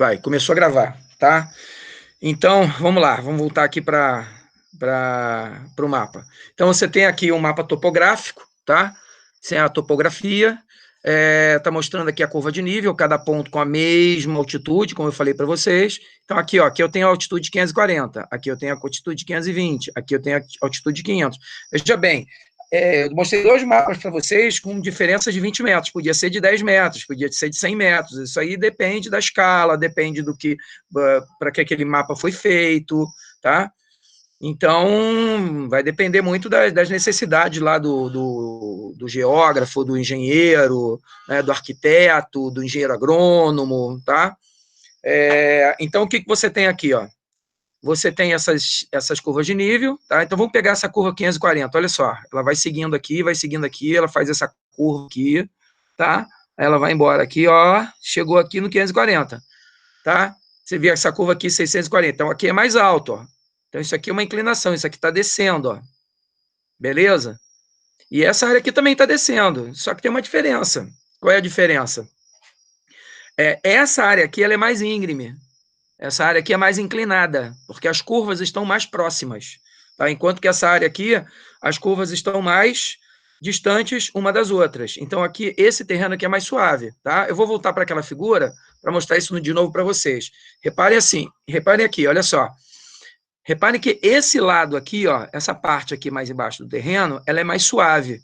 Vai, começou a gravar, tá? Então, vamos lá, vamos voltar aqui para o mapa. Então, você tem aqui um mapa topográfico, tá? Sem a topografia, tá mostrando aqui a curva de nível, cada ponto com a mesma altitude, como eu falei para vocês. Então, aqui, ó, aqui eu tenho a altitude 540, aqui eu tenho a altitude 520, aqui eu tenho a altitude 500. Veja bem, eu mostrei dois mapas para vocês com diferença de 20 metros, podia ser de 10 metros, podia ser de 100 metros, isso aí depende da escala, depende do que, para que aquele mapa foi feito, tá? Então, vai depender muito das necessidades lá do geógrafo, do engenheiro, né, do arquiteto, do engenheiro agrônomo, tá? Então, o que você tem aqui, ó? Você tem essas curvas de nível, tá? Então, vamos pegar essa curva 540, olha só, ela vai seguindo aqui, ela faz essa curva aqui, tá? Aí ela vai embora aqui, ó, chegou aqui no 540, tá? Você vê essa curva aqui, 640, então aqui é mais alto, ó. Então, isso aqui é uma inclinação, isso aqui está descendo, ó. Beleza? E essa área aqui também está descendo, só que tem uma diferença. Qual é a diferença? Essa área aqui, ela é mais íngreme. Essa área aqui é mais inclinada, porque as curvas estão mais próximas, tá? Enquanto que essa área aqui, as curvas estão mais distantes uma das outras. Então, aqui, esse terreno aqui é mais suave, tá? Eu vou voltar para aquela figura para mostrar isso de novo para vocês. Reparem assim, reparem aqui, olha só. Reparem que esse lado aqui, ó, essa parte aqui mais embaixo do terreno, ela é mais suave,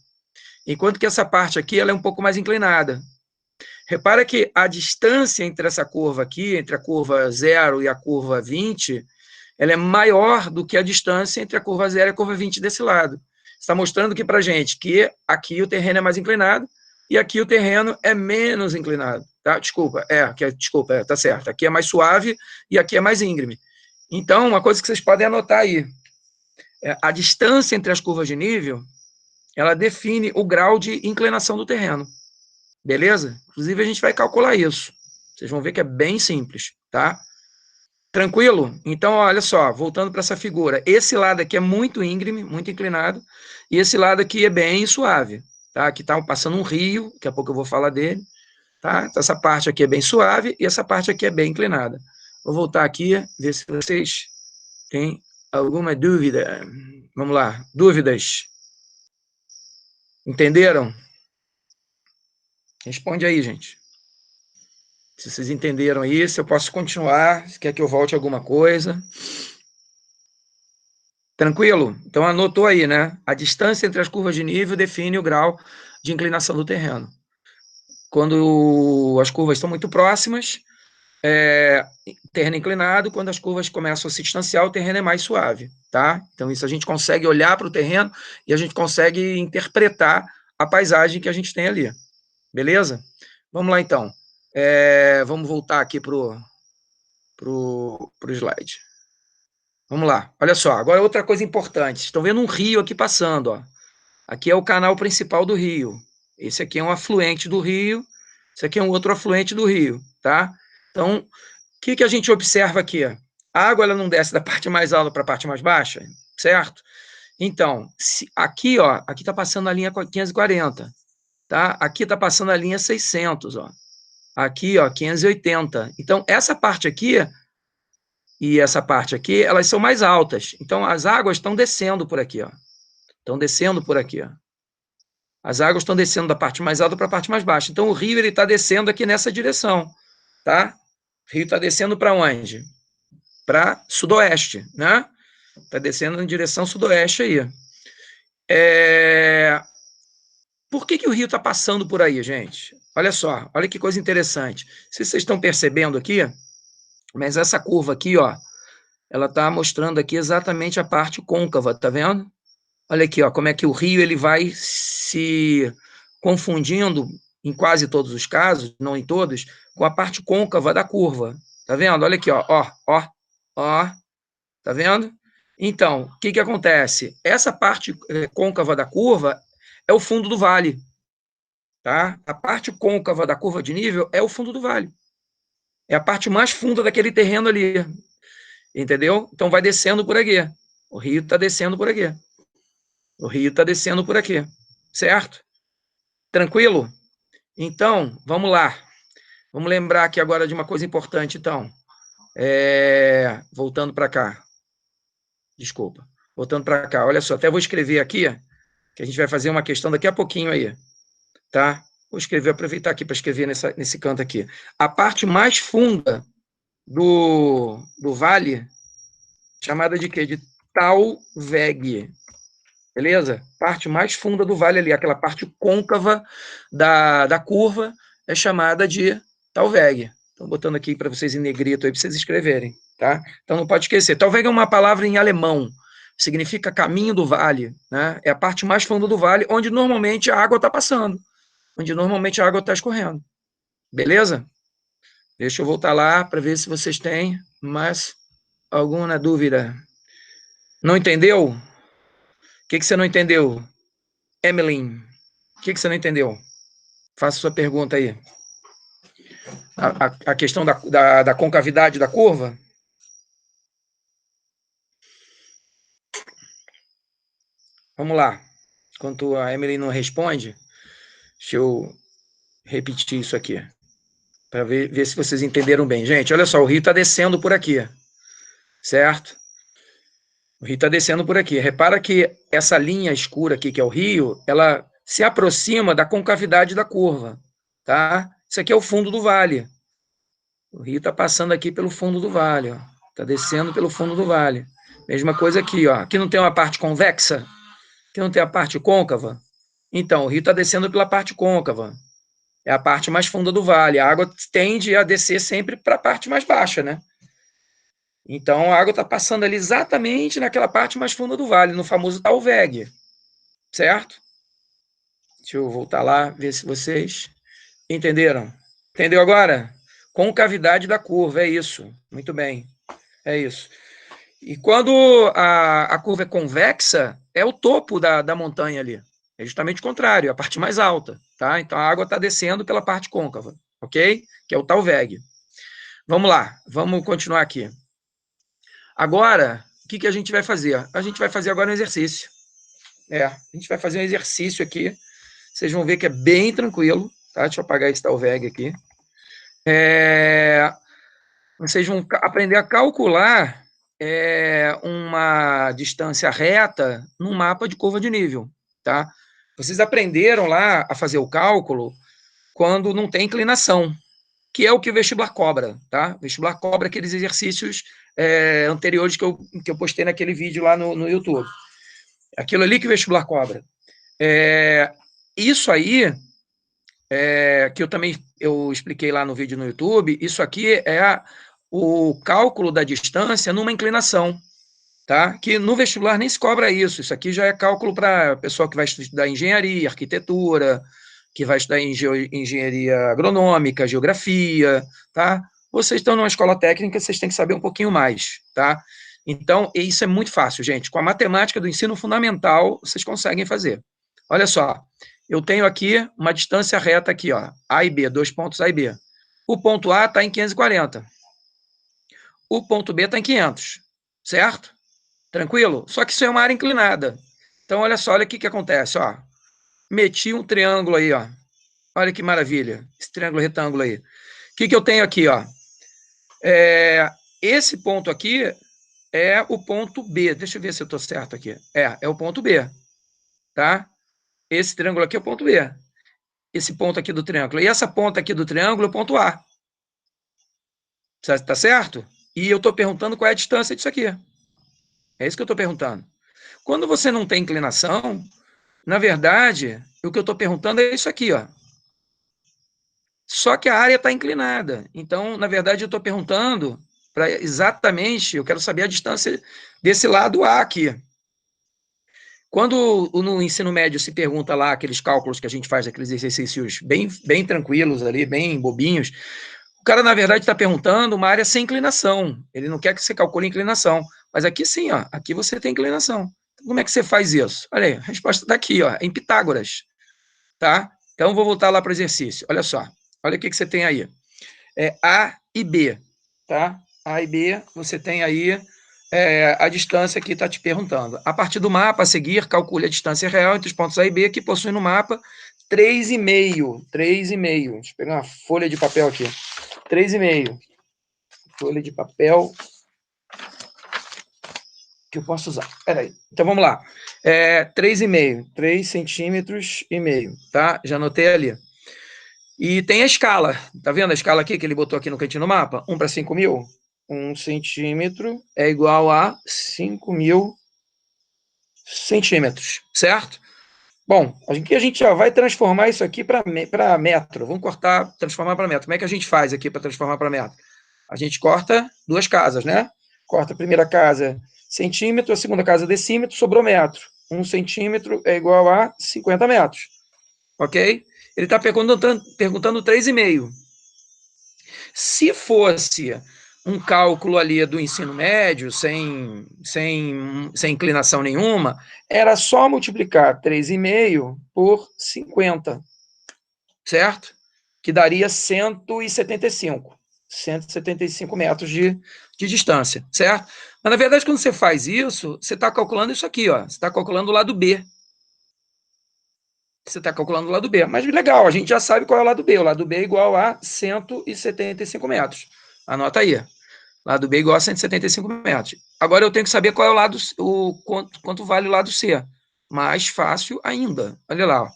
enquanto que essa parte aqui, ela é um pouco mais inclinada. Repara que a distância entre essa curva aqui, entre a curva 0 e a curva 20, ela é maior do que a distância entre a curva 0 e a curva 20 desse lado. Está mostrando aqui para a gente que aqui o terreno é mais inclinado e aqui o terreno é menos inclinado. Tá? Desculpa, tá certo. Aqui é mais suave e aqui é mais íngreme. Então, uma coisa que vocês podem anotar aí, a distância entre as curvas de nível, ela define o grau de inclinação do terreno. Beleza? Inclusive, a gente vai calcular isso. Vocês vão ver que é bem simples, tá? Tranquilo? Então, olha só, voltando para essa figura. Esse lado aqui é muito íngreme, muito inclinado, e esse lado aqui é bem suave, tá? Aqui está passando um rio, daqui a pouco eu vou falar dele, tá? Então, essa parte aqui é bem suave e essa parte aqui é bem inclinada. Vou voltar aqui, ver se vocês têm alguma dúvida. Vamos lá, dúvidas? Entenderam? Responde aí, gente. Se vocês entenderam aí, se eu posso continuar, se quer que eu volte alguma coisa. Tranquilo? Então anotou aí, né? A distância entre as curvas de nível define o grau de inclinação do terreno. Quando as curvas estão muito próximas, terreno inclinado. Quando as curvas começam a se distanciar, o terreno é mais suave, tá? Então isso a gente consegue olhar para o terreno e a gente consegue interpretar a paisagem que a gente tem ali. Beleza? Vamos lá, então. Vamos voltar aqui para o slide. Vamos lá. Olha só. Agora, outra coisa importante. Estão vendo um rio aqui passando, ó. Aqui é o canal principal do rio. Esse aqui é um afluente do rio. Esse aqui é um outro afluente do rio, tá? Então, o que a gente observa aqui? A água, ela não desce da parte mais alta para a parte mais baixa, certo? Então, aqui, ó, aqui está passando a linha 540, tá? Aqui está passando a linha 600, ó. Aqui, ó, 580. Então, essa parte aqui e essa parte aqui, elas são mais altas. Então, as águas estão descendo por aqui, ó. Estão descendo por aqui, ó. As águas estão descendo da parte mais alta para a parte mais baixa. Então, o rio está descendo aqui nessa direção, tá? O rio está descendo para onde? Para sudoeste, né? Está descendo em direção sudoeste aí. Por que o rio está passando por aí, gente? Olha só, olha que coisa interessante. Se vocês estão percebendo aqui, mas essa curva aqui, ó, ela está mostrando aqui exatamente a parte côncava, tá vendo? Olha aqui, ó, como é que o rio ele vai se confundindo, em quase todos os casos, não em todos, com a parte côncava da curva. Tá vendo? Olha aqui, ó, tá vendo? Então, o que acontece? Essa parte côncava da curva é o fundo do vale, tá? A parte côncava da curva de nível é o fundo do vale. É a parte mais funda daquele terreno ali, entendeu? Então, vai descendo por aqui. O rio está descendo por aqui. O rio está descendo por aqui, certo? Tranquilo? Então, vamos lá. Vamos lembrar aqui agora de uma coisa importante, então. Voltando para cá. Desculpa. Voltando para cá. Olha só, até vou escrever aqui, que a gente vai fazer uma questão daqui a pouquinho aí, tá? Vou escrever, aproveitar aqui para escrever nesse canto aqui. A parte mais funda do vale, chamada de quê? De Talweg. Beleza? Parte mais funda do vale ali, aquela parte côncava da curva, é chamada de Talweg. Estou botando aqui para vocês em negrito aí, para vocês escreverem, tá? Então não pode esquecer. Talweg é uma palavra em alemão, significa caminho do vale, né? É a parte mais funda do vale, onde normalmente a água está passando, onde normalmente a água está escorrendo. Beleza? Deixa eu voltar lá para ver se vocês têm mais alguma dúvida. Não entendeu? O que você não entendeu? Emily, o que você não entendeu? Faça sua pergunta aí. A questão da concavidade da curva? Vamos lá. Enquanto a Emily não responde, deixa eu repetir isso aqui, para ver se vocês entenderam bem. Gente, olha só, o rio está descendo por aqui, certo? O rio está descendo por aqui. Repara que essa linha escura aqui, que é o rio, ela se aproxima da concavidade da curva, tá? Isso aqui é o fundo do vale. O rio está passando aqui pelo fundo do vale, ó. Está descendo pelo fundo do vale. Mesma coisa aqui, ó. Aqui não tem uma parte convexa? Aqui não tem a parte côncava? Então, o rio está descendo pela parte côncava. É a parte mais funda do vale. A água tende a descer sempre para a parte mais baixa, né? Então, a água está passando ali exatamente naquela parte mais funda do vale, no famoso Talweg, certo? Deixa eu voltar lá, ver se vocês entenderam. Entendeu agora? Concavidade da curva, é isso. Muito bem, é isso. E quando a curva é convexa, é o topo da montanha ali. É justamente o contrário, é a parte mais alta, tá? Então a água está descendo pela parte côncava, ok? Que é o Talweg. Vamos lá, vamos continuar aqui. Agora, o que a gente vai fazer? A gente vai fazer agora um exercício. A gente vai fazer um exercício aqui. Vocês vão ver que é bem tranquilo, tá? Deixa eu apagar esse Talweg aqui. Vocês vão aprender a calcular uma distância reta num mapa de curva de nível, tá? Vocês aprenderam lá a fazer o cálculo quando não tem inclinação, que é o que o vestibular cobra, tá? O vestibular cobra aqueles exercícios anteriores que eu postei naquele vídeo lá no YouTube. Aquilo ali que o vestibular cobra. Isso aí, que eu expliquei lá no vídeo no YouTube, isso aqui é o cálculo da distância numa inclinação, tá? Que no vestibular nem se cobra isso. Isso aqui já é cálculo para pessoal que vai estudar engenharia, arquitetura, que vai estudar engenharia agronômica, geografia, tá? Vocês estão numa escola técnica, vocês têm que saber um pouquinho mais, tá? Então, isso é muito fácil, gente. Com a matemática do ensino fundamental, vocês conseguem fazer. Olha só, eu tenho aqui uma distância reta aqui, ó, A e B, 2 pontos A e B. O ponto A está em 540. O ponto B está em 500, certo? Tranquilo? Só que isso é uma área inclinada. Então, olha só, olha o que acontece, ó. Meti um triângulo aí, ó. Olha que maravilha, esse triângulo retângulo aí. O que eu tenho aqui, ó? Esse ponto aqui é o ponto B. Deixa eu ver se eu estou certo aqui. É o ponto B, tá? Esse triângulo aqui é o ponto B. Esse ponto aqui do triângulo. E essa ponta aqui do triângulo é o ponto A. Tá certo? E eu estou perguntando qual é a distância disso aqui. É isso que eu estou perguntando. Quando você não tem inclinação, na verdade, o que eu estou perguntando é isso aqui, ó. Só que a área está inclinada. Então, na verdade, eu estou perguntando para exatamente, eu quero saber a distância desse lado A aqui. Quando no ensino médio se pergunta lá aqueles cálculos que a gente faz, aqueles exercícios bem tranquilos ali, bem bobinhos, o cara, na verdade, está perguntando uma área sem inclinação. Ele não quer que você calcule inclinação. Mas aqui sim, ó, aqui você tem inclinação. Como é que você faz isso? Olha aí, a resposta está aqui, ó, em Pitágoras. Tá? Então, vou voltar lá para o exercício. Olha só. Olha o que você tem aí. A e B. Tá? A e B, você tem aí a distância que está te perguntando. A partir do mapa a seguir, calcule a distância real entre os pontos A e B que possuem no mapa 3,5. 3,5. Deixa eu pegar uma folha de papel aqui. 3,5. Folha de papel que eu posso usar. Peraí. Então, vamos lá. 3,5. 3 centímetros e meio, tá? Já anotei ali. E tem a escala. Tá vendo a escala aqui que ele botou aqui no cantinho do mapa? 1 para 5.000. 1 centímetro é igual a 5.000 centímetros, certo? Bom, aqui a gente já vai transformar isso aqui para metro. Vamos cortar, transformar para metro. Como é que a gente faz aqui para transformar para metro? A gente corta duas casas, né? Corta a primeira casa centímetro, a segunda casa decímetro, sobrou metro. 1 centímetro é igual a 50 metros. Ok? Ele está perguntando 3,5. Se fosse um cálculo ali do ensino médio, sem inclinação nenhuma, era só multiplicar 3,5 por 50, certo? Que daria 175. 175 metros de distância, certo? Mas, na verdade, quando você faz isso, você está calculando isso aqui, ó. Você está calculando o lado B. Você está calculando o lado B. Mas legal, a gente já sabe qual é o lado B. O lado B é igual a 175 metros. Anota aí. Lado B igual a 175 metros. Agora eu tenho que saber qual é o lado, quanto vale o lado C. Mais fácil ainda. Olha lá. Ó.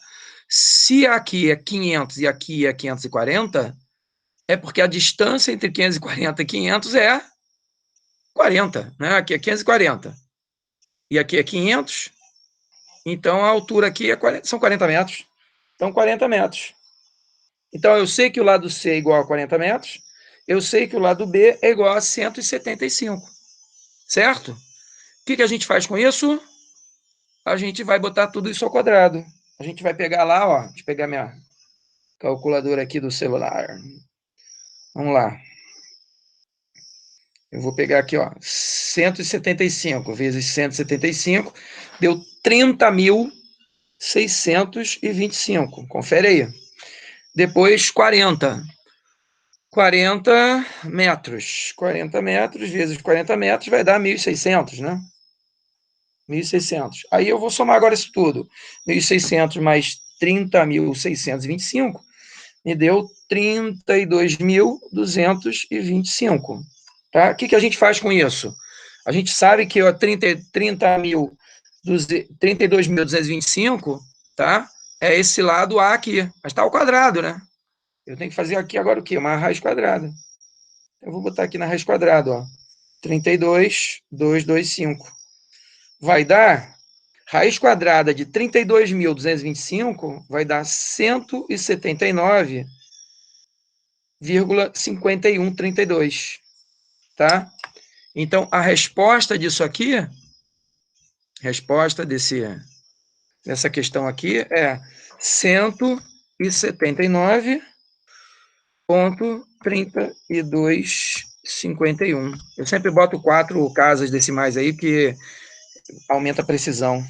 Se aqui é 500 e aqui é 540, é porque a distância entre 540 e 500 é 40. Né? Aqui é 540. E aqui é 500. Então a altura aqui são 40 metros. Então 40 metros. Então eu sei que o lado C é igual a 40 metros. Eu sei que o lado B é igual a 175. Certo? O que a gente faz com isso? A gente vai botar tudo isso ao quadrado. A gente vai pegar lá, ó, deixa eu pegar minha calculadora aqui do celular. Vamos lá. Eu vou pegar aqui, ó, 175 vezes 175 deu 30.625. Confere aí. Depois 40. 40 metros. 40 metros vezes 40 metros vai dar 1.600, né? 1.600. Aí eu vou somar agora isso tudo. 1.600 mais 30.625 me deu 32.225. Tá? O que a gente faz com isso? A gente sabe que 32.225, tá? É esse lado A aqui. Mas está ao quadrado, né? Eu tenho que fazer aqui agora o quê? Uma raiz quadrada. Eu vou botar aqui na raiz quadrada, ó. 32.225. Vai dar raiz quadrada de 32.225 vai dar 179,5132, tá? Então, a resposta disso aqui, resposta dessa questão aqui é 179,3251. Eu sempre boto 4 casas decimais aí, porque aumenta a precisão.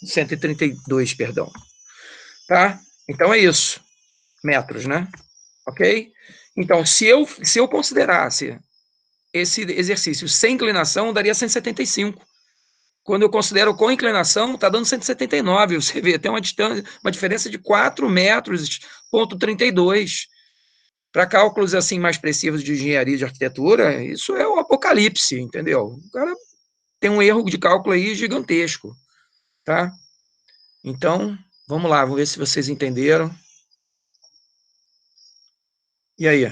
132, perdão. Tá? Então é isso. Metros, né? Ok? Então, se eu considerasse esse exercício sem inclinação, daria 175. Quando eu considero com inclinação, está dando 179. Você vê, tem uma diferença de 4 metros, ponto 32. Para cálculos assim mais precisos de engenharia de arquitetura, isso é o apocalipse, entendeu? O cara tem um erro de cálculo aí gigantesco, tá? Então, vamos lá, vamos ver se vocês entenderam. E aí?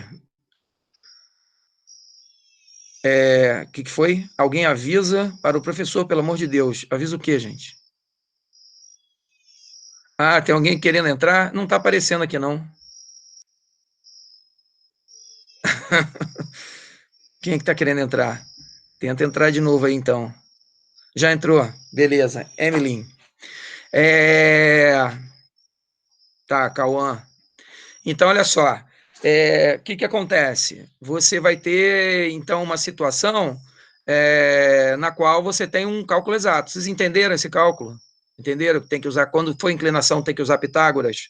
O que foi? Alguém avisa para o professor, pelo amor de Deus. Avisa o quê, gente? Ah, tem alguém querendo entrar? Não está aparecendo aqui, não. Quem é que está querendo entrar? Tenta entrar de novo aí, então. Já entrou? Beleza. Emily. Tá, Cauã. Então, olha só. O que acontece? Você vai ter, então, uma situação na qual você tem um cálculo exato. Vocês entenderam esse cálculo? Entenderam que tem que usar, quando for inclinação, tem que usar Pitágoras?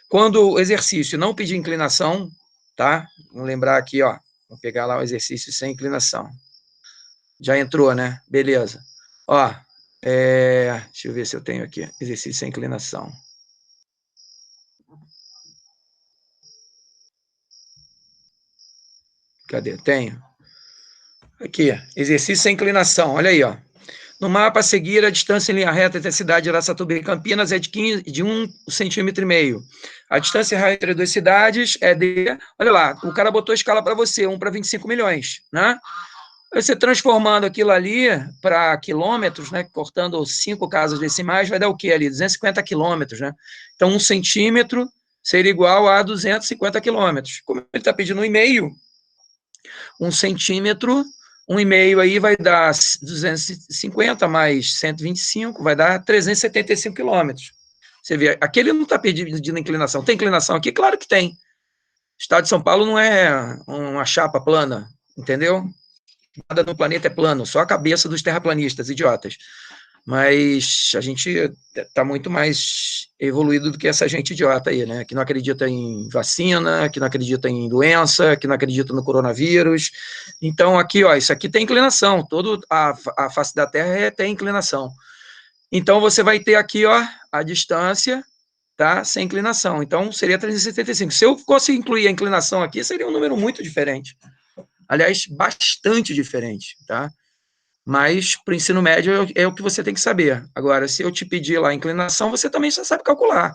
Quando o exercício não pedir inclinação, tá? Vamos lembrar aqui, ó. Vou pegar lá o exercício sem inclinação. Já entrou, né? Beleza. Ó, deixa eu ver se eu tenho aqui. Exercício sem inclinação. Cadê? Tenho. Aqui, exercício sem inclinação, olha aí, ó. No mapa a seguir, a distância em linha reta entre a cidade de Araçatuba e Campinas é de 1,5 centímetro. A distância real entre as duas cidades é de... Olha lá, o cara botou a escala para você, 1 para 25 milhões, né? Você transformando aquilo ali para quilômetros, né? Cortando 5 casas decimais, vai dar o quê ali? 250 quilômetros, né? Então, 1 centímetro seria igual a 250 quilômetros. Como ele está pedindo 1,5, 1 centímetro... 1,5 aí vai dar 250 mais 125, vai dar 375 quilômetros. Você vê, aqui ele não está pedindo inclinação. Tem inclinação aqui? Claro que tem. O estado de São Paulo não é uma chapa plana, entendeu? Nada no planeta é plano, só a cabeça dos terraplanistas, idiotas. Mas a gente está muito mais evoluído do que essa gente idiota aí, né? Que não acredita em vacina, que não acredita em doença, que não acredita no coronavírus. Então, aqui, ó, isso aqui tem inclinação, toda a face da Terra tem inclinação. Então, você vai ter aqui, ó, a distância, tá? Sem inclinação. Então, seria 375. Se eu fosse incluir a inclinação aqui, seria um número muito diferente. Aliás, bastante diferente, tá? Mas para o ensino médio é o que você tem que saber. Agora, se eu te pedir lá a inclinação, você também já sabe calcular,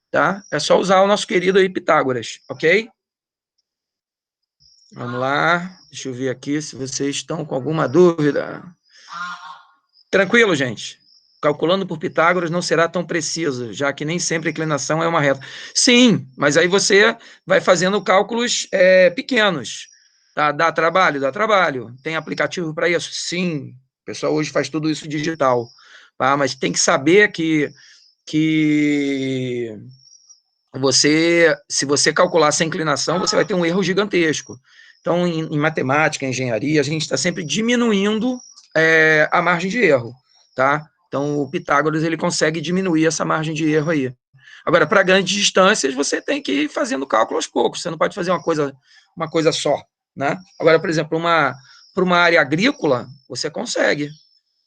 tá? É só usar o nosso querido aí Pitágoras, ok? Vamos lá, deixa eu ver aqui se vocês estão com alguma dúvida. Tranquilo, gente? Calculando por Pitágoras não será tão preciso, já que nem sempre a inclinação é uma reta. Sim, mas aí você vai fazendo cálculos pequenos. Tá? Dá trabalho? Dá trabalho. Tem aplicativo para isso? Sim. O pessoal hoje faz tudo isso digital. Tá? Mas tem que saber que você, se você calcular essa inclinação, você vai ter um erro gigantesco. Então, em matemática, em engenharia, a gente está sempre diminuindo a margem de erro, tá? Então, o Pitágoras, ele consegue diminuir essa margem de erro aí. Agora, para grandes distâncias, você tem que ir fazendo cálculo aos poucos, você não pode fazer uma coisa só, né? Agora, por exemplo, para uma área agrícola, você consegue.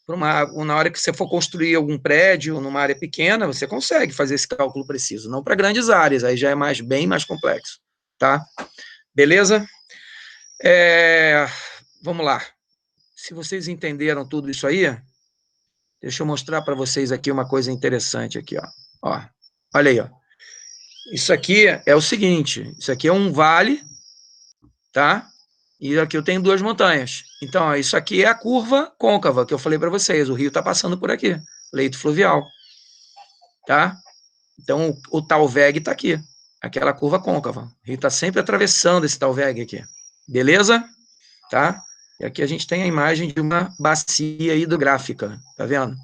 Na hora que você for construir algum prédio numa área pequena, você consegue fazer esse cálculo preciso, não para grandes áreas, aí já é bem mais complexo, tá? Beleza? Vamos lá. Se vocês entenderam tudo isso aí, deixa eu mostrar para vocês aqui uma coisa interessante aqui, ó. Olha aí, ó. Isso aqui é o seguinte, isso aqui é um vale, tá? E aqui eu tenho 2 montanhas. Então, ó, isso aqui é a curva côncava que eu falei para vocês. O rio está passando por aqui, leito fluvial, tá? Então, o Talveg está aqui, aquela curva côncava. O rio está sempre atravessando esse Talveg aqui. Beleza? Tá? E aqui a gente tem a imagem de uma bacia hidrográfica, tá vendo?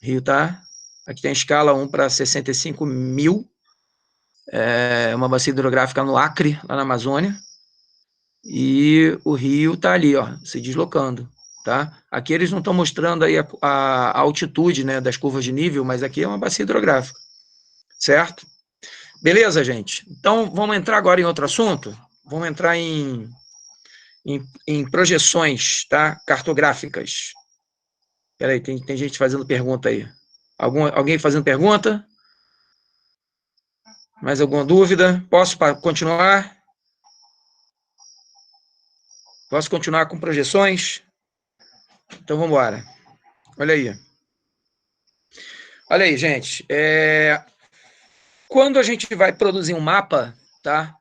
O rio tá... Aqui tem a escala 1 para 65 mil, uma bacia hidrográfica no Acre, lá na Amazônia, e o rio tá ali, ó, se deslocando, tá? Aqui eles não estão mostrando aí a altitude, né, das curvas de nível, mas aqui é uma bacia hidrográfica, certo? Beleza, gente? Então, vamos entrar agora em outro assunto? Vamos entrar em projeções, tá? Cartográficas. Espera aí, tem gente fazendo pergunta aí. Alguém fazendo pergunta? Mais alguma dúvida? Posso continuar? Posso continuar com projeções? Então, vamos embora. Olha aí. Olha aí, gente. Quando a gente vai produzir um mapa, tá?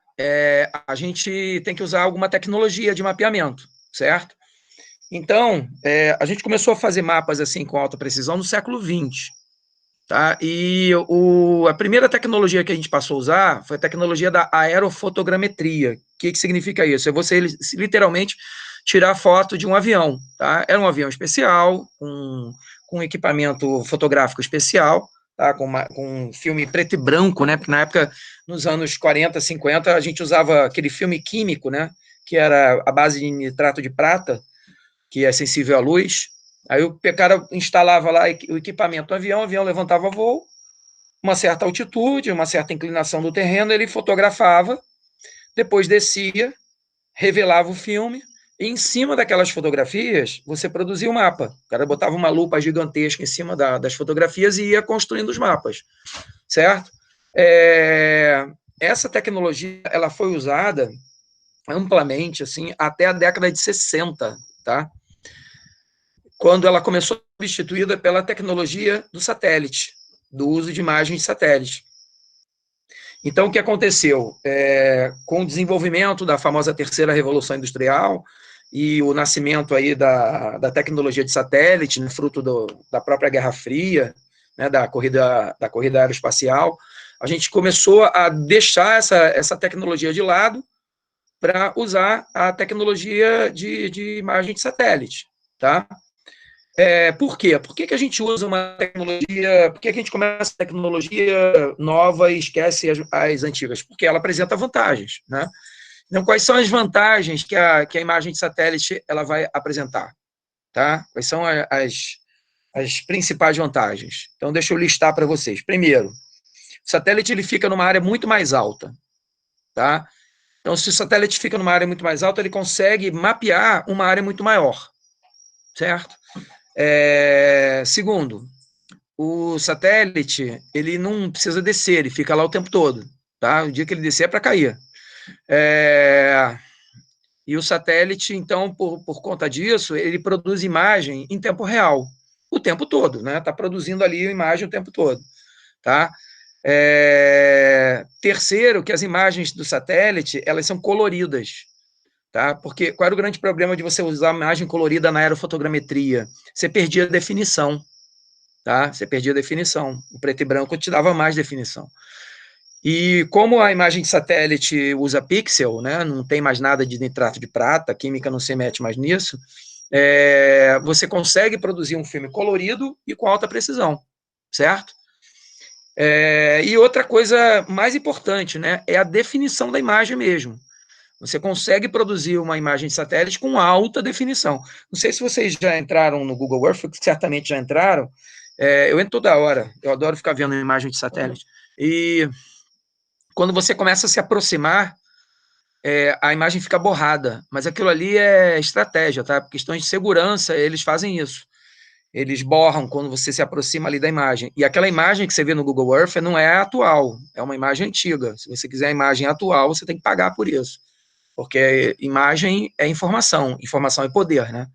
A gente tem que usar alguma tecnologia de mapeamento, certo? Então, a gente começou a fazer mapas assim com alta precisão no século XX, tá? E a primeira tecnologia que a gente passou a usar foi a tecnologia da aerofotogrametria. O que significa isso? É você literalmente tirar foto de um avião, tá? Era um avião especial, com equipamento fotográfico especial, tá? Com um filme preto e branco, né? Porque na época, nos anos 40, 50, a gente usava aquele filme químico, né? Que era a base de nitrato de prata, que é sensível à luz. Aí o cara instalava lá o equipamento do avião, o avião levantava voo, uma certa altitude, uma certa inclinação do terreno, ele fotografava, depois descia, revelava o filme, e em cima daquelas fotografias, você produzia um mapa. O cara botava uma lupa gigantesca em cima das fotografias e ia construindo os mapas, certo? Essa tecnologia ela foi usada amplamente, assim, até a década de 60, tá? Quando ela começou a ser substituída pela tecnologia do satélite, do uso de imagens de satélite. Então, o que aconteceu? Com o desenvolvimento da famosa terceira revolução industrial e o nascimento aí da tecnologia de satélite, né, fruto da própria Guerra Fria, né, da corrida aeroespacial, a gente começou a deixar essa tecnologia de lado para usar a tecnologia de imagem de satélite, tá? Por quê? Por que a gente usa uma tecnologia, por que a gente começa a tecnologia nova e esquece as antigas? Porque ela apresenta vantagens, né? Então, quais são as vantagens que a imagem de satélite ela vai apresentar? Tá? Quais são as principais vantagens? Então, deixa eu listar para vocês. Primeiro, o satélite ele fica numa área muito mais alta, tá? Então, se o satélite fica numa área muito mais alta, ele consegue mapear uma área muito maior, certo? Segundo, o satélite, ele não precisa descer, ele fica lá o tempo todo, tá? O dia que ele descer é para cair. E o satélite, então, por conta disso, ele produz imagem em tempo real, o tempo todo, né? Está produzindo ali a imagem o tempo todo, tá? Terceiro, que as imagens do satélite, elas são coloridas, tá? Porque qual era o grande problema de você usar imagem colorida na aerofotogrametria? Você perdia a definição, tá? Você perdia a definição. O preto e branco te dava mais definição. E como a imagem de satélite usa pixel, né, não tem mais nada de nitrato de prata, a química não se mete mais nisso, você consegue produzir um filme colorido e com alta precisão, certo? E outra coisa mais importante, né, é a definição da imagem mesmo. Você consegue produzir uma imagem de satélite com alta definição. Não sei se vocês já entraram no Google Earth, certamente já entraram. Eu entro toda hora, eu adoro ficar vendo imagem de satélite. E quando você começa a se aproximar, a imagem fica borrada. Mas aquilo ali é estratégia, tá? Por questões de segurança, eles fazem isso. Eles borram quando você se aproxima ali da imagem. E aquela imagem que você vê no Google Earth não é atual, é uma imagem antiga. Se você quiser a imagem atual, você tem que pagar por isso. Porque imagem é informação é poder, né?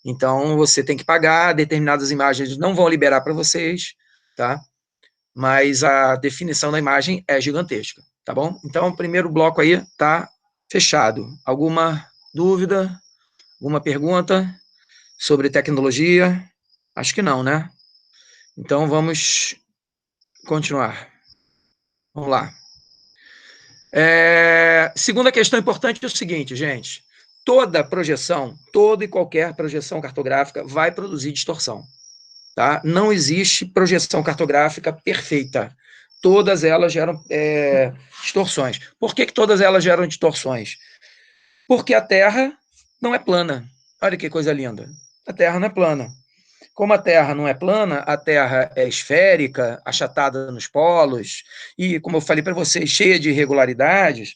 Então, você tem que pagar, determinadas imagens não vão liberar para vocês, tá? Mas a definição da imagem é gigantesca, tá bom? Então, o primeiro bloco aí tá fechado. Alguma dúvida? Alguma pergunta sobre tecnologia? Acho que não, né? Então, vamos continuar. Vamos lá. Segunda questão importante é o seguinte, gente. Toda projeção, toda e qualquer projeção cartográfica vai produzir distorção. Tá? Não existe projeção cartográfica perfeita. Todas elas geram distorções. Por que todas elas geram distorções? Porque a Terra não é plana. Olha que coisa linda. A Terra não é plana. Como a Terra não é plana, a Terra é esférica, achatada nos polos, e, como eu falei para vocês, cheia de irregularidades,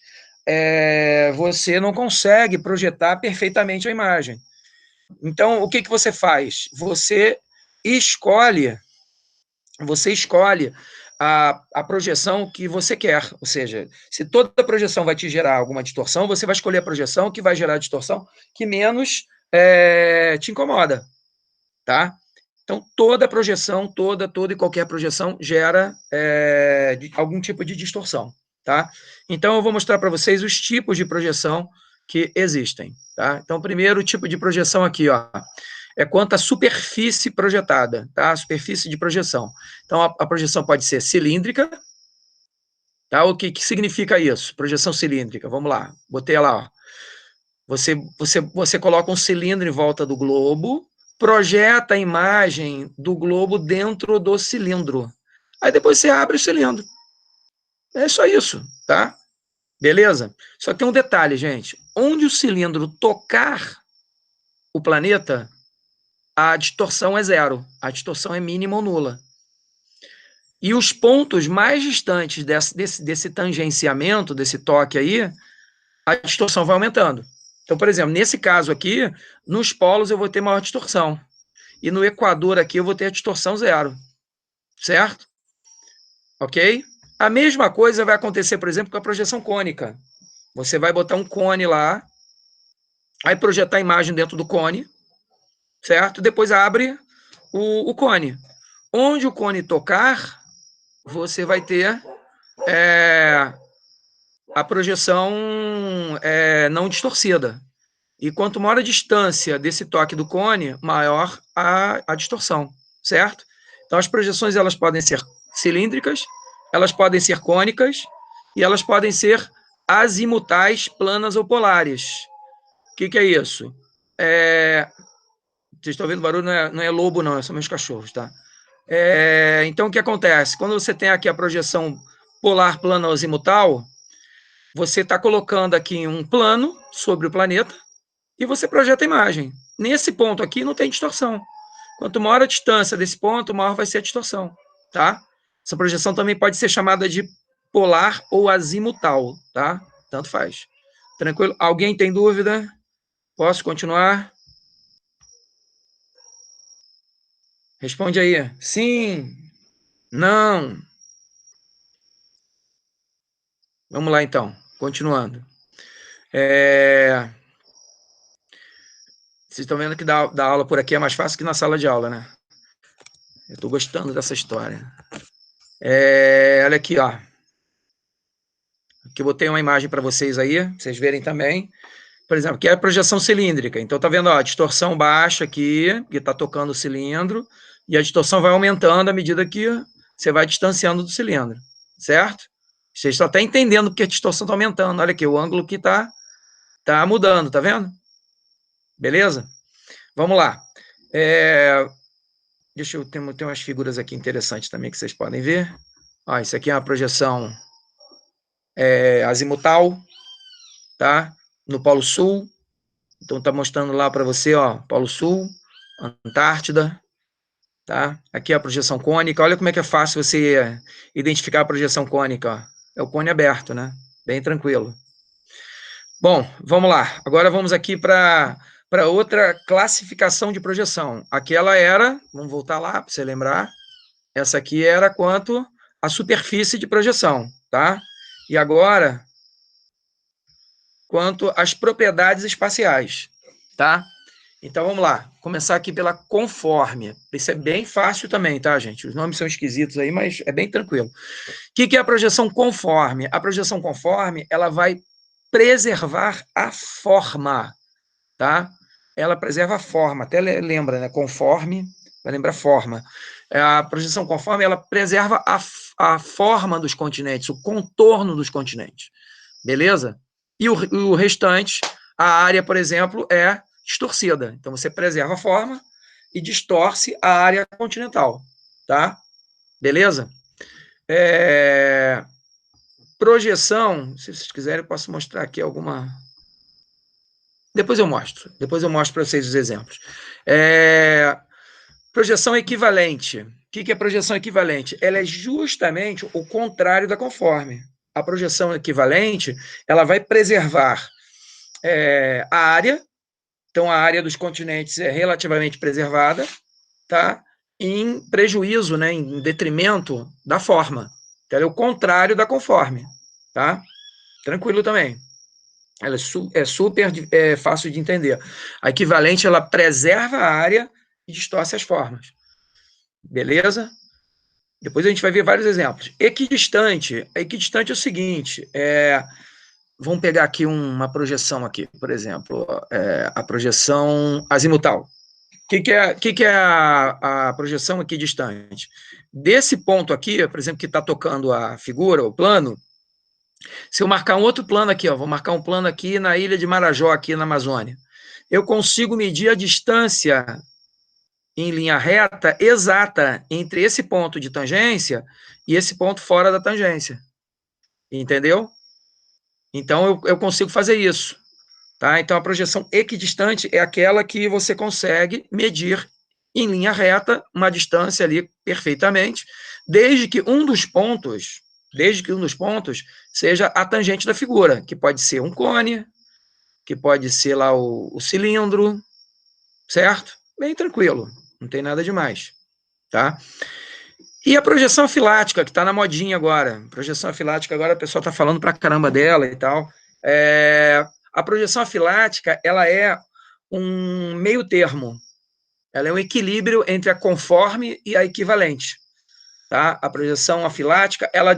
você não consegue projetar perfeitamente a imagem. Então, o que você faz? Você escolhe a projeção que você quer. Ou seja, se toda projeção vai te gerar alguma distorção, você vai escolher a projeção que vai gerar a distorção que menos te incomoda, tá? Então, toda projeção, toda e qualquer projeção gera algum tipo de distorção, tá? Então, eu vou mostrar para vocês os tipos de projeção que existem, tá? Então, o primeiro tipo de projeção aqui, ó, é quanto à superfície projetada, tá? A superfície de projeção. Então, a projeção pode ser cilíndrica, tá? O que significa isso? Projeção cilíndrica, vamos lá, botei lá, ó. Você coloca um cilindro em volta do globo, projeta a imagem do globo dentro do cilindro. Aí depois você abre o cilindro. É só isso, tá? Beleza? Só que tem um detalhe, gente. Onde o cilindro tocar o planeta, a distorção é zero. A distorção é mínima ou nula. E os pontos mais distantes desse tangenciamento, desse toque aí, a distorção vai aumentando. Então, por exemplo, nesse caso aqui, nos polos eu vou ter maior distorção. E no equador aqui eu vou ter a distorção zero. Certo? Ok? A mesma coisa vai acontecer, por exemplo, com a projeção cônica. Você vai botar um cone lá, aí projetar a imagem dentro do cone, certo? Depois abre o cone. Onde o cone tocar, você vai ter a projeção não distorcida. E quanto maior a distância desse toque do cone, maior a distorção, certo? Então, as projeções elas podem ser cilíndricas, elas podem ser cônicas e elas podem ser azimutais, planas ou polares. O que é isso? Vocês estão vendo barulho? Não é lobo, não, são meus cachorros, tá? Então, o que acontece? Quando você tem aqui a projeção polar, plana ou azimutal, você está colocando aqui um plano sobre o planeta e você projeta a imagem. Nesse ponto aqui não tem distorção. Quanto maior a distância desse ponto, maior vai ser a distorção, tá? Essa projeção também pode ser chamada de polar ou azimutal, tá? Tanto faz. Tranquilo? Alguém tem dúvida? Posso continuar? Responde aí. Sim. Não. Vamos lá, então. Continuando. Vocês estão vendo que dar aula por aqui é mais fácil que na sala de aula, né? Eu estou gostando dessa história. Olha aqui, ó. Aqui eu botei uma imagem para vocês aí, pra vocês verem também. Por exemplo, que é a projeção cilíndrica. Então, tá vendo, ó, a distorção baixa aqui, que está tocando o cilindro, e a distorção vai aumentando à medida que você vai distanciando do cilindro, certo? Vocês estão até entendendo porque a distorção está aumentando. Olha aqui, o ângulo que tá mudando, tá vendo? Beleza? Vamos lá. Deixa eu ter umas figuras aqui interessantes também que vocês podem ver. Ó, isso aqui é uma projeção azimutal, tá? No Polo Sul. Então tá mostrando lá para você, ó, Polo Sul, Antártida, tá? Aqui é a projeção cônica. Olha como é que é fácil você identificar a projeção cônica, ó. É o cone aberto, né? Bem tranquilo. Bom, vamos lá. Agora vamos aqui para outra classificação de projeção. Aquela era, vamos voltar lá para você lembrar. Essa aqui era quanto à superfície de projeção, tá? E agora, quanto às propriedades espaciais, tá? Então, vamos lá. Começar aqui pela conforme. Isso é bem fácil também, tá, gente? Os nomes são esquisitos aí, mas é bem tranquilo. O que é a projeção conforme? A projeção conforme, ela vai preservar a forma, tá? Ela preserva a forma. Até lembra, né? Conforme, vai lembrar forma. A projeção conforme, ela preserva a forma dos continentes, o contorno dos continentes. Beleza? E o restante, a área, por exemplo, é distorcida. Então, você preserva a forma e distorce a área continental, tá? Beleza? Projeção, se vocês quiserem, eu posso mostrar aqui alguma... Depois eu mostro para vocês os exemplos. Projeção equivalente. O que é projeção equivalente? Ela é justamente o contrário da conforme. A projeção equivalente, ela vai preservar a área, então a área dos continentes é relativamente preservada, tá? Em prejuízo, né, em detrimento da forma. Então, ela é o contrário da conforme, tá? Tranquilo também. Ela é super fácil de entender. A equivalente, ela preserva a área e distorce as formas. Beleza? Depois a gente vai ver vários exemplos. Equidistante. Equidistante é o seguinte, vamos pegar aqui uma projeção aqui, por exemplo, a projeção azimutal. O que é a projeção equidistante? Desse ponto aqui, por exemplo, que está tocando a figura, o plano, se eu marcar um outro plano aqui, ó, vou marcar um plano aqui na ilha de Marajó, aqui na Amazônia, eu consigo medir a distância em linha reta exata entre esse ponto de tangência e esse ponto fora da tangência. Entendeu? Então, eu consigo fazer isso. Tá? Então, a projeção equidistante é aquela que você consegue medir em linha reta uma distância ali perfeitamente, desde que um dos pontos seja a tangente da figura, que pode ser um cone, que pode ser lá o cilindro, certo? Bem tranquilo, não tem nada demais, tá? E a projeção afilática, que está na modinha agora. Projeção afilática agora, o pessoal está falando pra caramba dela e tal. A projeção afilática, ela é um meio termo, ela é um equilíbrio entre a conforme e a equivalente. Tá? A projeção afilática, ela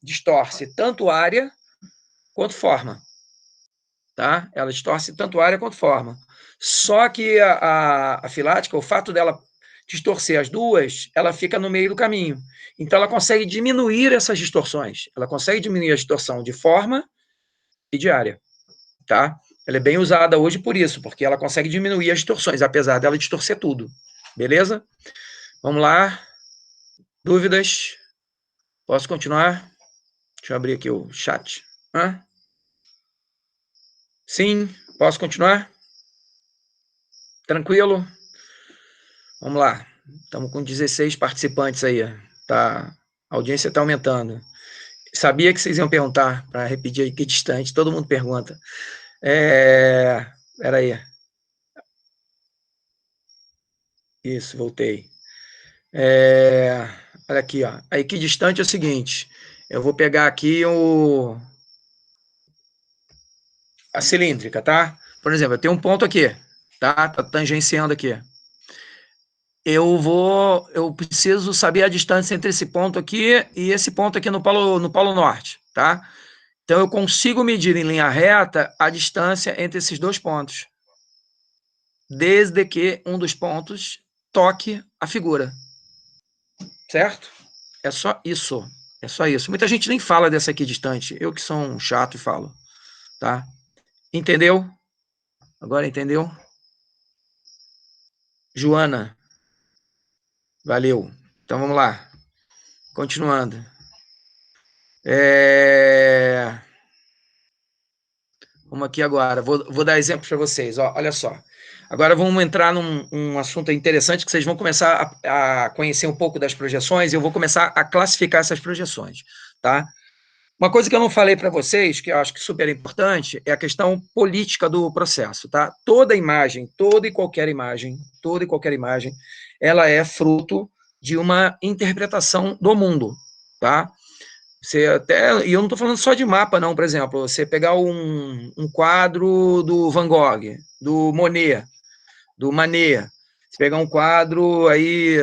distorce tanto área quanto forma. Tá? Ela distorce tanto área quanto forma. Só que a afilática, o fato dela distorcer as duas, ela fica no meio do caminho. Então, ela consegue diminuir essas distorções. Ela consegue diminuir a distorção de forma e de área. Tá? Ela é bem usada hoje por isso, porque ela consegue diminuir as distorções, apesar dela distorcer tudo. Beleza? Vamos lá. Dúvidas? Posso continuar? Deixa eu abrir aqui o chat. Hã? Sim, posso continuar? Tranquilo? Vamos lá. Estamos com 16 participantes aí. Tá? A audiência está aumentando. Sabia que vocês iam perguntar, para repetir aí que distante. Todo mundo pergunta. Espera aí. Isso, voltei. Olha aqui, ó. A equidistante é o seguinte. Eu vou pegar aqui a cilíndrica, tá? Por exemplo, eu tenho um ponto aqui, tá? Tá tangenciando aqui. Eu preciso saber a distância entre esse ponto aqui e esse ponto aqui no polo norte, tá? Então, eu consigo medir em linha reta a distância entre esses dois pontos, desde que um dos pontos toque a figura, certo? É só isso. É só isso. Muita gente nem fala dessa aqui distante. Eu que sou um chato e falo, tá? Entendeu? Agora entendeu? Joana, valeu. Então vamos lá. Continuando. Vamos aqui agora. Vou dar exemplos para vocês. Ó, olha só. Agora vamos entrar num assunto interessante que vocês vão começar a conhecer um pouco das projeções e eu vou começar a classificar essas projeções, tá? Uma coisa que eu não falei para vocês, que eu acho que é super importante, é a questão política do processo, tá? Toda imagem, toda e qualquer imagem, ela é fruto de uma interpretação do mundo, tá? E eu não estou falando só de mapa, não, por exemplo, você pegar um quadro do Van Gogh, do Monet, do Manet, você pegar um quadro aí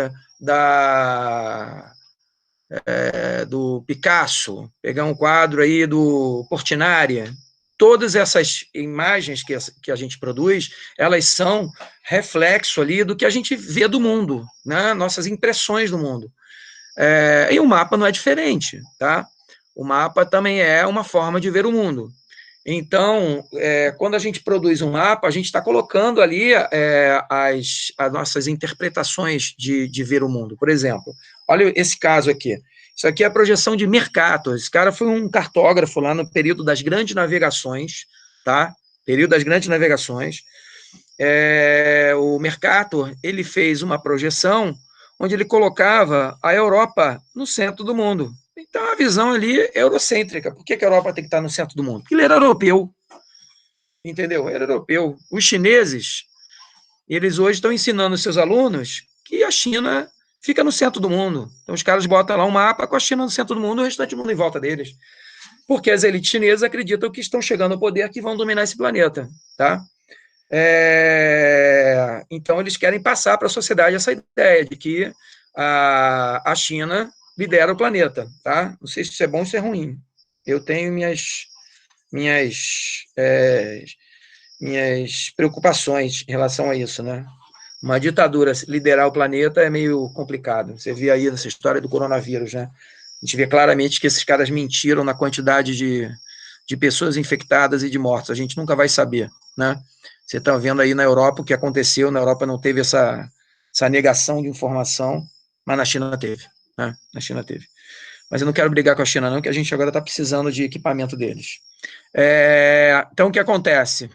do Picasso, pegar um quadro aí do Portinari, todas essas imagens que a gente produz, elas são reflexo ali do que a gente vê do mundo, né? Nossas impressões do mundo. E o mapa não é diferente, tá? O mapa também é uma forma de ver o mundo. Então, quando a gente produz um mapa, a gente está colocando ali as nossas interpretações de ver o mundo. Por exemplo, olha esse caso aqui. Isso aqui é a projeção de Mercator. Esse cara foi um cartógrafo lá no período das grandes navegações, tá? Período das grandes navegações. O Mercator, ele fez uma projeção onde ele colocava a Europa no centro do mundo. Então, a visão ali é eurocêntrica. Por que a Europa tem que estar no centro do mundo? Porque ele era europeu, entendeu? Era europeu. Os chineses, eles hoje estão ensinando os seus alunos que a China fica no centro do mundo. Então, os caras botam lá um mapa com a China no centro do mundo e o restante do mundo em volta deles. Porque as elites chinesas acreditam que estão chegando ao poder, que vão dominar esse planeta, tá? Então, eles querem passar para a sociedade essa ideia de que a China lidera o planeta, tá? Não sei se isso é bom ou se é ruim. Eu tenho minhas preocupações em relação a isso, né? Uma ditadura liderar o planeta é meio complicado. Você vê aí nessa história do coronavírus, né? A gente vê claramente que esses caras mentiram na quantidade de pessoas infectadas e de mortos. A gente nunca vai saber, né? Você está vendo aí na Europa o que aconteceu. Na Europa não teve essa negação de informação, mas na China teve, né? Na China teve. Mas eu não quero brigar com a China, não, que a gente agora está precisando de equipamento deles. Então, o que acontece?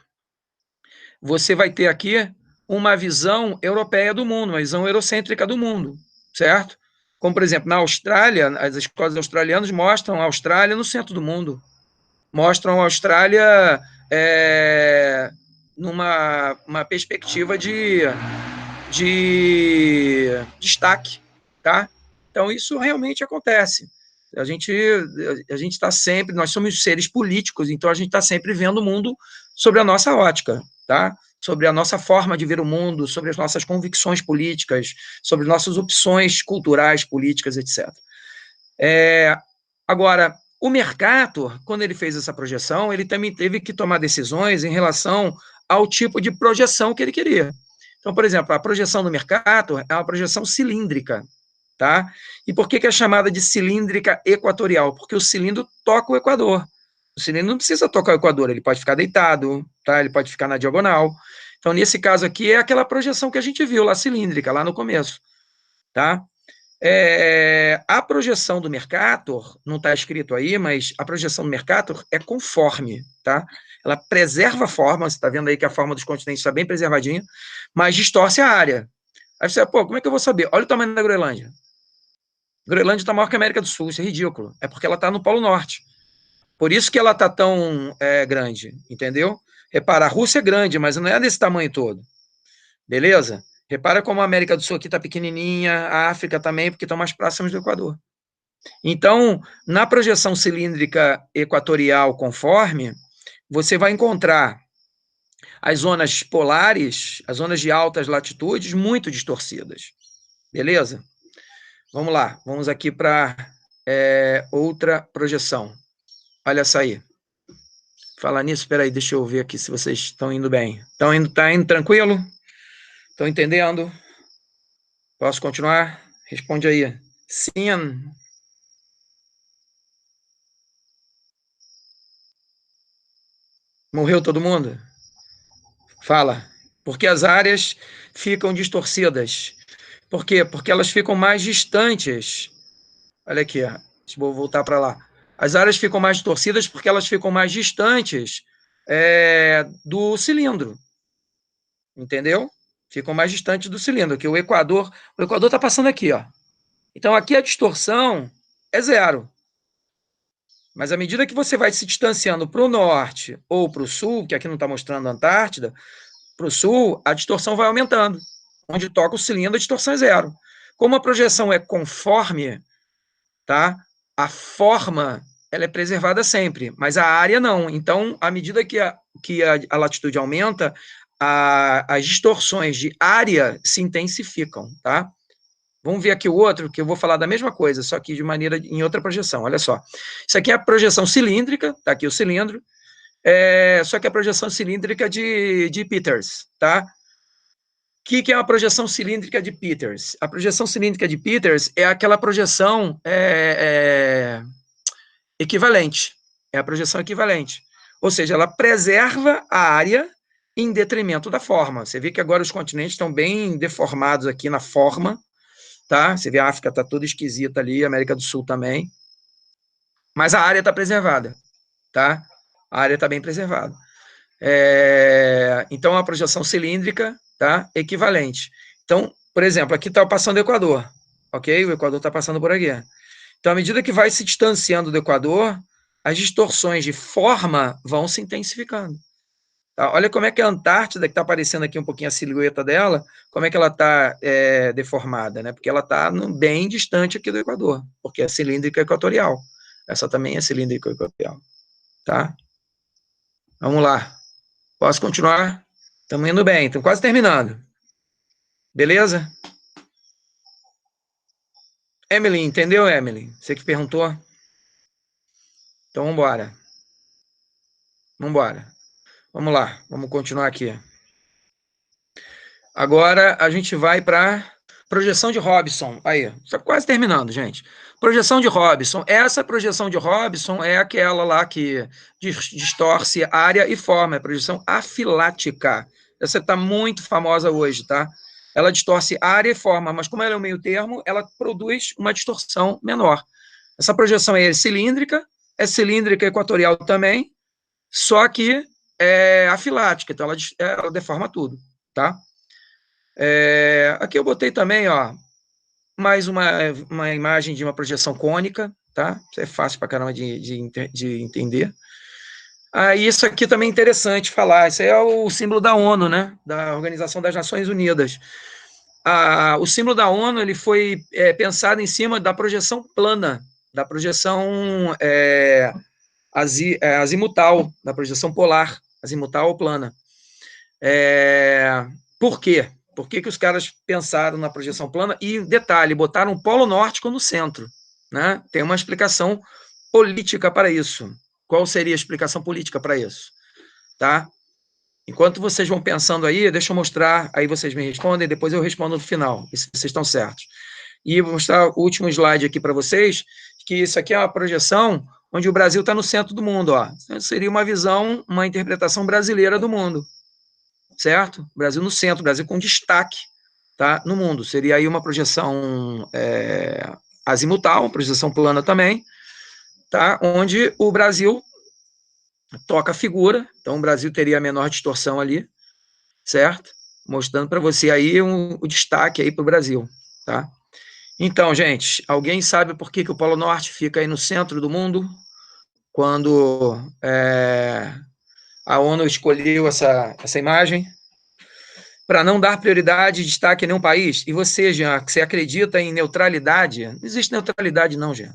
Você vai ter aqui uma visão europeia do mundo, uma visão eurocêntrica do mundo, certo? Como, por exemplo, na Austrália, as escolas australianas mostram a Austrália no centro do mundo. Mostram a Austrália numa perspectiva de destaque, tá? Então, isso realmente acontece. A gente está sempre, nós somos seres políticos, então a gente está sempre vendo o mundo sobre a nossa ótica, tá? Sobre a nossa forma de ver o mundo, sobre as nossas convicções políticas, sobre nossas opções culturais, políticas, etc. Agora, o Mercator, quando ele fez essa projeção, ele também teve que tomar decisões em relação ao tipo de projeção que ele queria. Então, por exemplo, a projeção do Mercator é uma projeção cilíndrica, tá? E por que é chamada de cilíndrica equatorial? Porque o cilindro toca o equador. O cilindro não precisa tocar o equador, ele pode ficar deitado, tá? Ele pode ficar na diagonal. Então, nesse caso aqui, é aquela projeção que a gente viu lá, cilíndrica, lá no começo, tá? A projeção do Mercator, não está escrito aí, mas a projeção do Mercator é conforme, tá? Ela preserva a forma, você está vendo aí que a forma dos continentes está bem preservadinha, mas distorce a área. Aí você, pô, como é que eu vou saber? Olha o tamanho da Groenlândia. A Groenlândia está maior que a América do Sul, isso é ridículo. É porque ela está no Polo Norte. Por isso que ela está tão grande, entendeu? Repara, a Rússia é grande, mas não é desse tamanho todo. Beleza? Repara como a América do Sul aqui está pequenininha, a África também, porque estão mais próximos do Equador. Então, na projeção cilíndrica equatorial conforme, você vai encontrar as zonas polares, as zonas de altas latitudes, muito distorcidas. Beleza? Vamos lá, vamos aqui para outra projeção. Olha essa aí. Falar nisso, espera aí, deixa eu ver aqui se vocês estão indo bem. Tá indo tranquilo? Estão entendendo? Posso continuar? Responde aí. Sim. Morreu todo mundo? Fala. Porque as áreas ficam distorcidas. Por quê? Porque elas ficam mais distantes. Olha aqui, ó. Vou voltar para lá. As áreas ficam mais distorcidas porque elas ficam mais distantes do cilindro. Entendeu? Ficam mais distantes do cilindro, que o Equador está passando aqui, ó. Então aqui a distorção é zero. Mas à medida que você vai se distanciando para o norte ou para o sul, que aqui não está mostrando a Antártida, para o sul, a distorção vai aumentando. Onde toca o cilindro, a distorção é zero. Como a projeção é conforme, tá? A forma ela é preservada sempre, mas a área não. Então, à medida que a latitude aumenta, as distorções de área se intensificam, tá? Vamos ver aqui o outro, que eu vou falar da mesma coisa, só que em outra projeção. Olha só. Isso aqui é a projeção cilíndrica, tá aqui o cilindro, só que é a projeção cilíndrica de Peters, tá? O que é uma projeção cilíndrica de Peters? A projeção cilíndrica de Peters é aquela projeção equivalente. É a projeção equivalente. Ou seja, ela preserva a área em detrimento da forma. Você vê que agora os continentes estão bem deformados aqui na forma, tá? Você vê a África está toda esquisita ali, a América do Sul também. Mas a área está preservada, tá? A área está bem preservada. Então, a projeção cilíndrica, tá? Equivalente. Então, por exemplo, aqui está passando o Equador, ok? O Equador está passando por aqui. Então, à medida que vai se distanciando do Equador, as distorções de forma vão se intensificando. Tá? Olha como é que a Antártida, que está aparecendo aqui um pouquinho a silhueta dela, como é que ela está deformada, né? Porque ela está bem distante aqui do Equador, porque é cilíndrica equatorial. Essa também é cilíndrica equatorial, tá? Vamos lá. Posso continuar? Estamos indo bem, estamos quase terminando. Beleza? Emily, entendeu, Emily? Você que perguntou? Então, vamos embora. Vamos embora. Vamos lá, vamos continuar aqui. Agora a gente vai para projeção de Robson. Aí, está quase terminando, gente. Projeção de Robson. Essa projeção de Robson é aquela lá que distorce área e forma, é a projeção afilática. Essa está muito famosa hoje, tá? Ela distorce área e forma, mas como ela é o meio termo, ela produz uma distorção menor. Essa projeção é cilíndrica equatorial também, só que é afilática, então ela deforma tudo, tá? Aqui eu botei também, ó, mais uma imagem de uma projeção cônica, tá? Isso é fácil para caramba de entender. Isso aqui também é interessante falar, isso aí é o símbolo da ONU, né? Da Organização das Nações Unidas. O símbolo da ONU ele foi pensado em cima da projeção plana, da projeção azimutal, da projeção polar, azimutal ou plana. Por quê? Por que os caras pensaram na projeção plana? E, detalhe, botaram o Polo Norte no centro, né? Tem uma explicação política para isso. Qual seria a explicação política para isso? Tá? Enquanto vocês vão pensando aí, deixa eu mostrar, aí vocês me respondem, depois eu respondo no final, se vocês estão certos. E vou mostrar o último slide aqui para vocês, que isso aqui é uma projeção onde o Brasil está no centro do mundo. Ó. Seria uma visão, uma interpretação brasileira do mundo, certo? Brasil no centro, Brasil com destaque, tá, no mundo. Seria aí uma projeção azimutal, uma projeção plana também, tá, onde o Brasil toca a figura, então o Brasil teria a menor distorção ali, certo? Mostrando para você aí o destaque aí para o Brasil, tá? Então, gente, alguém sabe por que o Polo Norte fica aí no centro do mundo? Quando a ONU escolheu essa imagem? Para não dar prioridade e destaque a nenhum país. E você, Jean, que você acredita em neutralidade? Não existe neutralidade, não, Jean.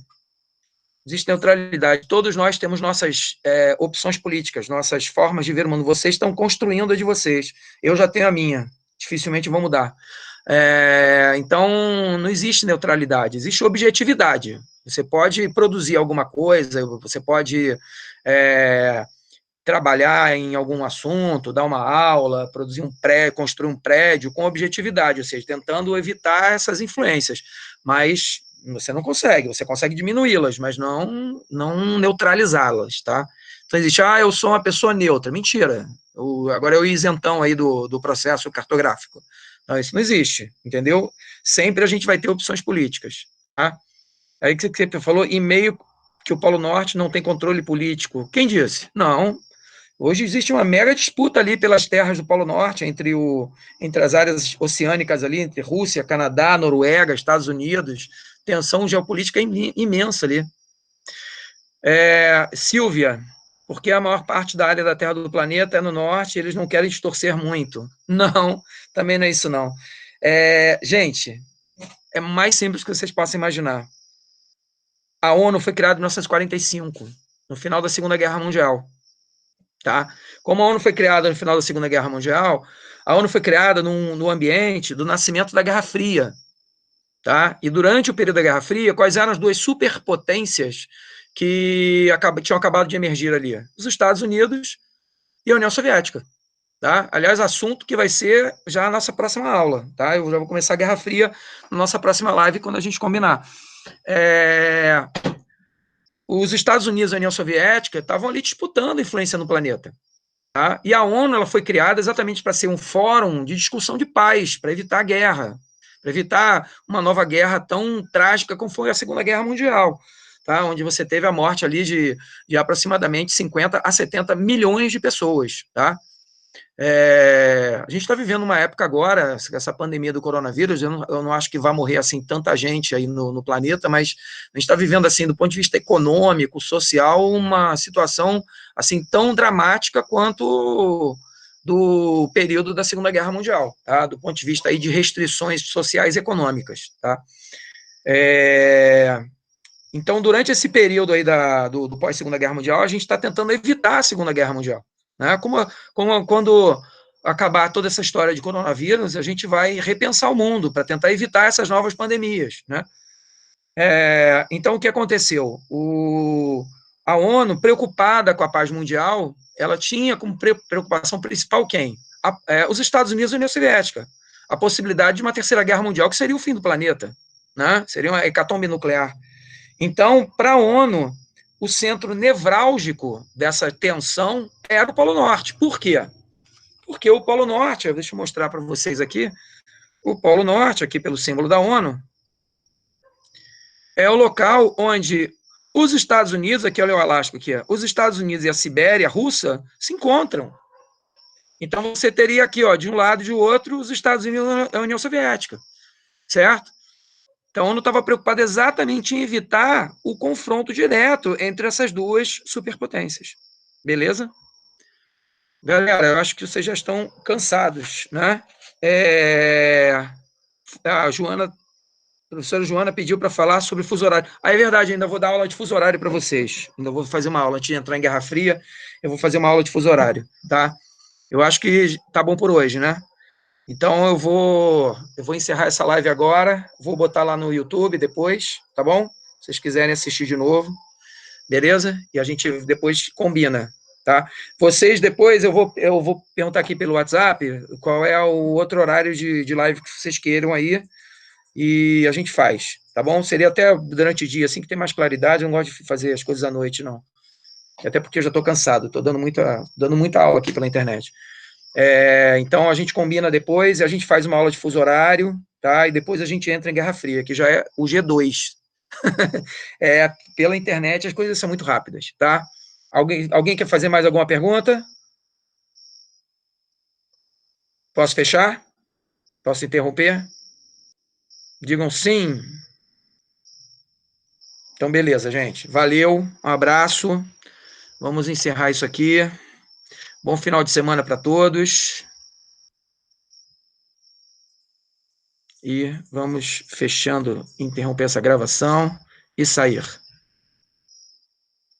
Existe neutralidade. Todos nós temos nossas opções políticas, nossas formas de ver o mundo. Vocês estão construindo a de vocês. Eu já tenho a minha. Dificilmente vou mudar. Então, não existe neutralidade. Existe objetividade. Você pode produzir alguma coisa, você pode trabalhar em algum assunto, dar uma aula, produzir um prédio, construir um prédio com objetividade, ou seja, tentando evitar essas influências. Mas você não consegue, você consegue diminuí-las, mas não neutralizá-las, tá? Então existe, eu sou uma pessoa neutra. Mentira. Agora é o isentão aí do processo cartográfico. Não, isso não existe, entendeu? Sempre a gente vai ter opções políticas, tá? Aí que você falou, e meio que o Polo Norte não tem controle político. Quem disse? Não. Hoje existe uma mega disputa ali pelas terras do Polo Norte, entre as áreas oceânicas ali, entre Rússia, Canadá, Noruega, Estados Unidos, tensão geopolítica imensa ali. Silvia, porque a maior parte da área da Terra do planeta é no norte, eles não querem distorcer muito. Não, também não é isso não. Gente, é mais simples que vocês possam imaginar. A ONU foi criada em 1945, no final da Segunda Guerra Mundial. Tá? Como a ONU foi criada no final da Segunda Guerra Mundial, a ONU foi criada no ambiente do nascimento da Guerra Fria. Tá? E durante o período da Guerra Fria, quais eram as duas superpotências que tinham acabado de emergir ali? Os Estados Unidos e a União Soviética. Tá? Aliás, assunto que vai ser já a nossa próxima aula. Tá? Eu já vou começar a Guerra Fria na nossa próxima live, quando a gente combinar. Os Estados Unidos e a União Soviética estavam ali disputando influência no planeta. Tá? E a ONU ela foi criada exatamente para ser um fórum de discussão de paz, para evitar a guerra, para evitar uma nova guerra tão trágica como foi a Segunda Guerra Mundial, tá? Onde você teve a morte ali de aproximadamente 50 a 70 milhões de pessoas. Tá? A gente está vivendo uma época agora, essa pandemia do coronavírus, eu não acho que vai morrer assim tanta gente aí no planeta, mas a gente está vivendo assim, do ponto de vista econômico, social, uma situação assim tão dramática quanto do período da Segunda Guerra Mundial, tá? Do ponto de vista aí de restrições sociais e econômicas, tá? Então, durante esse período aí do pós-Segunda Guerra Mundial, a gente está tentando evitar a Segunda Guerra Mundial. Né? Quando acabar toda essa história de coronavírus, a gente vai repensar o mundo para tentar evitar essas novas pandemias. Né? Então, o que aconteceu? A ONU, preocupada com a paz mundial, ela tinha como preocupação principal quem? Os Estados Unidos e a União Soviética. A possibilidade de uma terceira guerra mundial, que seria o fim do planeta. Né? Seria uma hecatombe nuclear. Então, para a ONU, o centro nevrálgico dessa tensão era o Polo Norte. Por quê? Porque o Polo Norte, deixa eu mostrar para vocês aqui, o Polo Norte, aqui pelo símbolo da ONU, é o local onde os Estados Unidos, aqui olha o Alasca aqui, os Estados Unidos e a Sibéria russa se encontram. Então você teria aqui, de um lado e de outro, os Estados Unidos e a União Soviética, certo? Então, a ONU estava preocupada exatamente em evitar o confronto direto entre essas duas superpotências. Beleza? Galera, eu acho que vocês já estão cansados, né? A Joana professora Joana pediu para falar sobre fuso horário. Ah, é verdade, ainda vou dar aula de fuso horário para vocês. Ainda vou fazer uma aula, antes de entrar em Guerra Fria, eu vou fazer uma aula de fuso horário, tá? Eu acho que tá bom por hoje, né? Então eu vou encerrar essa live agora, vou botar lá no YouTube depois, tá bom? Se vocês quiserem assistir de novo, beleza? E a gente depois combina, tá? Vocês depois eu vou perguntar aqui pelo WhatsApp qual é o outro horário de live que vocês queiram aí e a gente faz, tá bom? Seria até durante o dia, assim que tem mais claridade, eu não gosto de fazer as coisas à noite, não. Até porque eu já estou cansado, estou dando muita aula aqui pela internet. Então a gente combina depois, a gente faz uma aula de fuso horário, tá? E depois a gente entra em Guerra Fria, que já é o G2. Pela internet as coisas são muito rápidas, tá? Alguém quer fazer mais alguma pergunta? Posso fechar? Posso interromper? Digam sim. Então, beleza, gente. Valeu, um abraço. Vamos encerrar isso aqui. Bom final de semana para todos. E vamos fechando, interromper essa gravação e sair.